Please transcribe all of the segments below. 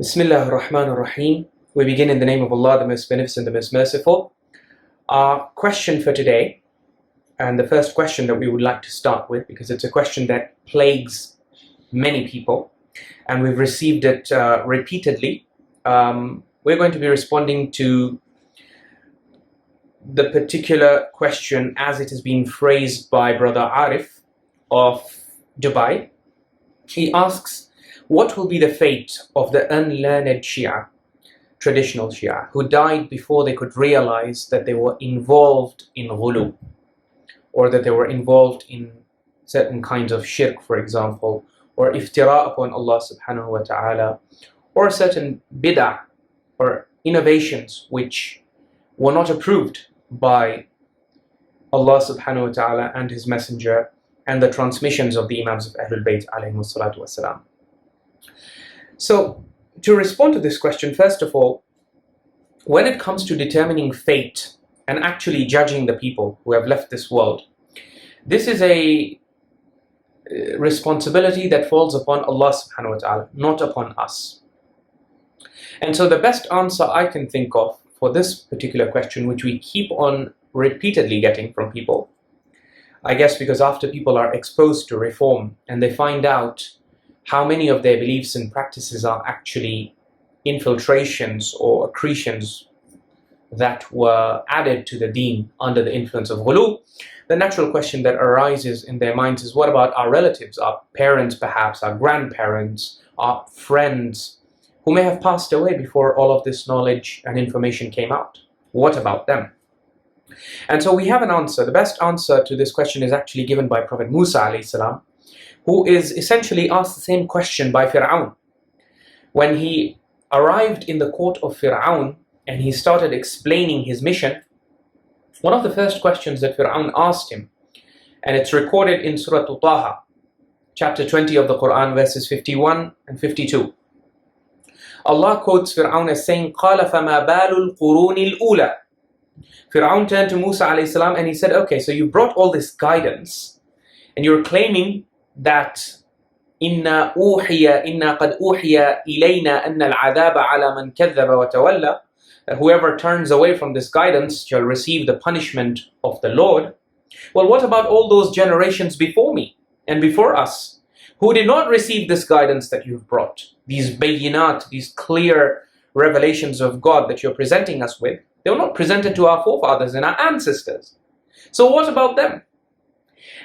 Bismillah ar-Rahman ar-Rahim. We begin in the name of Allah, the most beneficent, the most merciful. Our question for today, and the first question that we would like to start with, because it's a question that plagues many people, and we've received it repeatedly. We're going to be responding to the particular question as it has been phrased by Brother Arif of Dubai. He asks, what will be the fate of the unlearned Shia, traditional Shia, who died before they could realize that they were involved in ghulu, or that they were involved in certain kinds of shirk, for example, or iftira upon Allah subhanahu wa ta'ala, or certain bid'ah or innovations which were not approved by Allah subhanahu wa ta'ala and His Messenger and the transmissions of the Imams of Ahlul Bayt alayhimu salatu wasalam. So, to respond to this question, first of all, when it comes to determining fate and actually judging the people who have left this world, this is a responsibility that falls upon Allah subhanahu wa ta'ala, not upon us. And so the best answer I can think of for this particular question, which we keep on repeatedly getting from people, I guess because after people are exposed to reform and they find out how many of their beliefs and practices are actually infiltrations or accretions that were added to the deen under the influence of ghulu, the natural question that arises in their minds is, what about our relatives, our parents perhaps, our grandparents, our friends, who may have passed away before all of this knowledge and information came out? What about them? And so we have an answer. The best answer to this question is actually given by Prophet Musa alayhi salam, who is essentially asked the same question by Fir'aun. When he arrived in the court of Fir'aun and he started explaining his mission, one of the first questions that Fir'aun asked him, and it's recorded in Surah Taha, chapter 20 of the Quran, verses 51 and 52. Allah quotes Fir'aun as saying, قَالَ فَمَا بَالُ الْقُرُونِ الْأُولَى. Fir'aun turned to Musa alayhi salam and he said, okay, so you brought all this guidance and you're claiming that إِنَّا قَدْ أُوحِيَ إِلَيْنَا أَنَّ الْعَذَابَ عَلَى مَنْ كَذَّبَ وَتَوَلَّى, that whoever turns away from this guidance shall receive the punishment of the Lord. Well, what about all those generations before me and before us who did not receive this guidance that you've brought? These bayinat, these clear revelations of God that you're presenting us with, they were not presented to our forefathers and our ancestors. So what about them?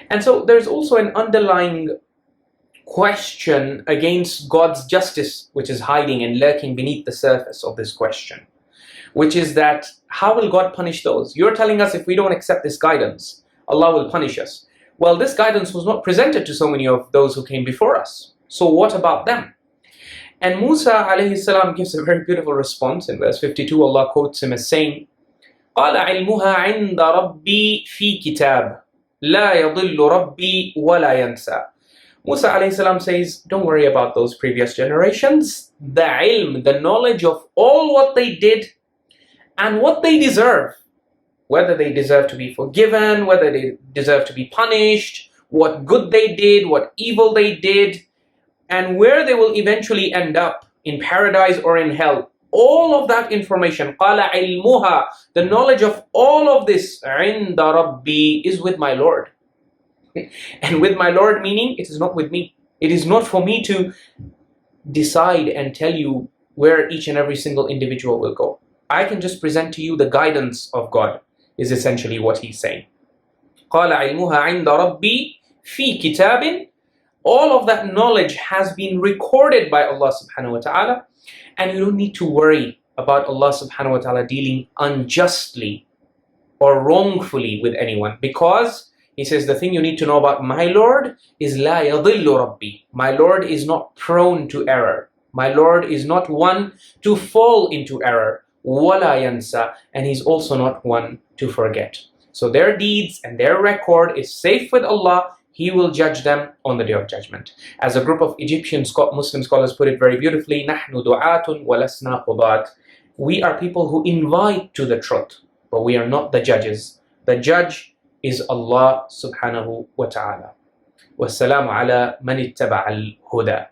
And so there's also an underlying question against God's justice, which is hiding and lurking beneath the surface of this question, which is that, how will God punish those? You're telling us if we don't accept this guidance, Allah will punish us. Well, this guidance was not presented to so many of those who came before us. So what about them? And Musa alayhi salam gives a very beautiful response. In verse 52, Allah quotes him as saying, قَالَ عِلْمُهَا عِنْدَ رَبِّي فِي كِتَابٍ لَا يَضِلُّ رَبِّي وَلَا يَنْسَى. Musa alayhi salam says, don't worry about those previous generations. The ilm, the knowledge of all what they did and what they deserve, whether they deserve to be forgiven, whether they deserve to be punished, what good they did, what evil they did, and where they will eventually end up, in paradise or in hell. All of that information, قَالَ عِلْمُهَا, the knowledge of all of this, عِنْدَ رَبِّي, is with my Lord. And with my Lord meaning, it is not with me. It is not for me to decide and tell you where each and every single individual will go. I can just present to you the guidance of God, is essentially what he's saying. قَالَ عِلْمُهَا عِنْدَ رَبِّي فِي كِتَابٍ. All of that knowledge has been recorded by Allah subhanahu wa ta'ala, and you don't need to worry about Allah subhanahu wa ta'ala dealing unjustly or wrongfully with anyone, because he says the thing you need to know about my Lord is لَا يَضِلُّ رَبِّي. My Lord is not prone to error. My Lord is not one to fall into error. وَلَا يَنْسَى. And he's also not one to forget. So their deeds and their record is safe with Allah. He will judge them on the Day of Judgment. As a group of Egyptian Muslim scholars put it very beautifully, نَحْنُ دُعَاتٌ وَلَسْنَا قُضَاتٌ. We are people who invite to the truth, but we are not the judges. The judge is Allah subhanahu wa ta'ala. وَالسَّلَامُ عَلَى مَنِ اتَّبَعَ الْهُدَى.